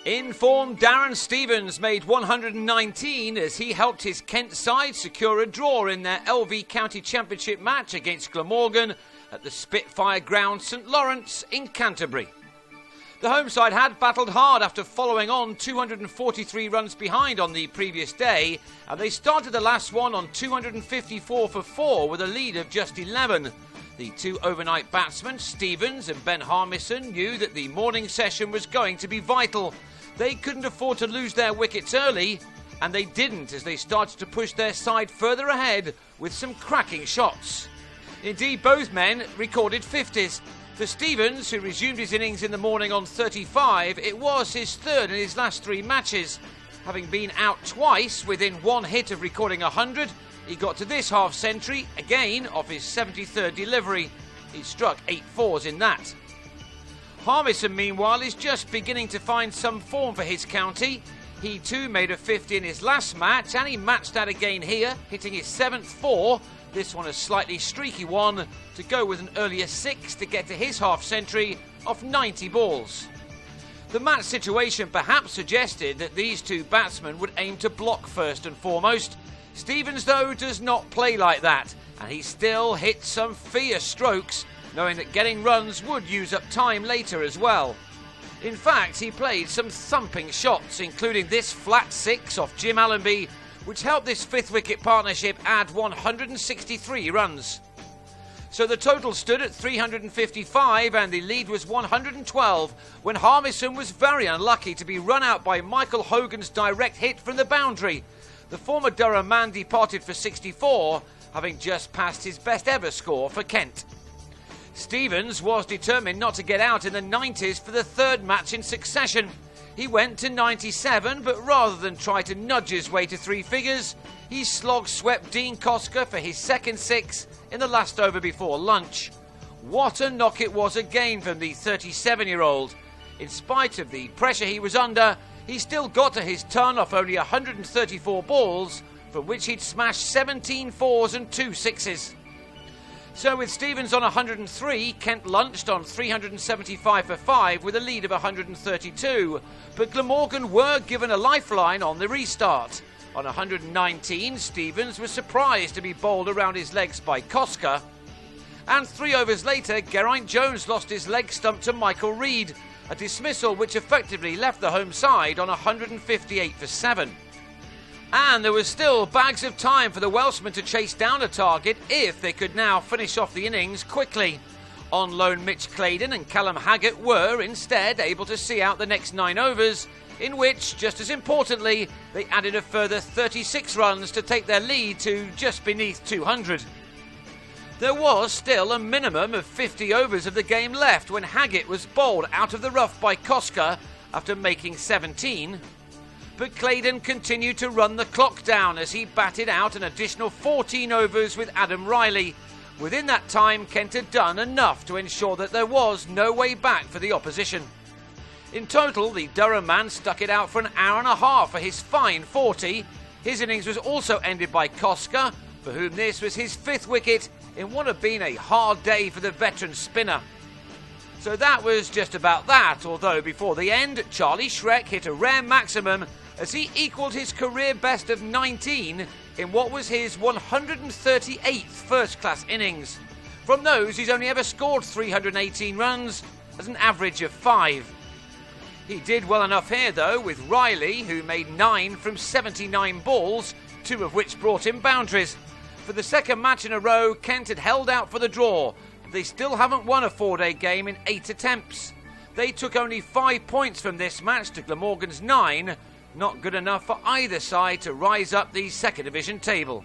In-form Darren Stevens made 119 as he helped his Kent side secure a draw in their LV County Championship match against Glamorgan at the Spitfire Ground St Lawrence in Canterbury. The home side had battled hard after following on 243 runs behind on the previous day, and they started the last one on 254 for 4 with a lead of just 11. The two overnight batsmen, Stevens and Ben Harmison, knew that the morning session was going to be vital. They couldn't afford to lose their wickets early, and they didn't as they started to push their side further ahead with some cracking shots. Indeed, both men recorded 50s. For Stevens, who resumed his innings in the morning on 35, it was his third in his last 3 matches. Having been out twice within one hit of recording 100, he got to this half-century, again off his 73rd delivery. He struck 8 fours in that. Harmison, meanwhile, is just beginning to find some form for his county. He too made a 50 in his last match, and he matched that again here, hitting his 7th 4. This one a slightly streaky one, to go with an earlier 6 to get to his half-century off 90 balls. The match situation perhaps suggested that these two batsmen would aim to block first and foremost. Stevens, though, does not play like that, and he still hits some fierce strokes, knowing that getting runs would use up time later as well. In fact, he played some thumping shots, including this flat 6 off Jim Allenby, which helped this 5th wicket partnership add 163 runs. So the total stood at 355 and the lead was 112 when Harmison was very unlucky to be run out by Michael Hogan's direct hit from the boundary. The former Durham man departed for 64, having just passed his best ever score for Kent. Stevens was determined not to get out in the 90s for the 3rd match in succession. He went to 97, but rather than try to nudge his way to 3 figures, he slog-swept Dean Kosker for his 2nd 6 in the last over before lunch. What a knock it was again from the 37-year-old. In spite of the pressure he was under, he still got to his ton off only 134 balls, from which he'd smashed 17 4s and 2 6s. So with Stevens on 103, Kent lunched on 375 for 5 with a lead of 132, but Glamorgan were given a lifeline on the restart. On 119, Stevens was surprised to be bowled around his legs by Kosker, and 3 overs later, Geraint Jones lost his leg stump to Michael Reid, a dismissal which effectively left the home side on 158 for 7. And there was still bags of time for the Welshmen to chase down a target if they could now finish off the innings quickly. On loan, Mitch Claydon and Callum Haggett were instead able to see out the next 9 overs, in which, just as importantly, they added a further 36 runs to take their lead to just beneath 200. There was still a minimum of 50 overs of the game left when Haggett was bowled out of the rough by Kosker after making 17. But Claydon continued to run the clock down as he batted out an additional 14 overs with Adam Riley. Within that time, Kent had done enough to ensure that there was no way back for the opposition. In total, the Durham man stuck it out for an hour and a half for his fine 40. His innings was also ended by Kosker, for whom this was his 5th wicket in what had been a hard day for the veteran spinner. So that was just about that, although before the end, Charlie Shrek hit a rare maximum as he equalled his career best of 19 in what was his 138th first-class innings. From those, he's only ever scored 318 runs as an average of 5. He did well enough here, though, with Riley, who made 9 from 79 balls, 2 of which brought him boundaries. For the 2nd match in a row, Kent had held out for the draw. They still haven't won a 4-day game in 8 attempts. They took only 5 points from this match to Glamorgan's 9, not good enough for either side to rise up the 2nd Division table.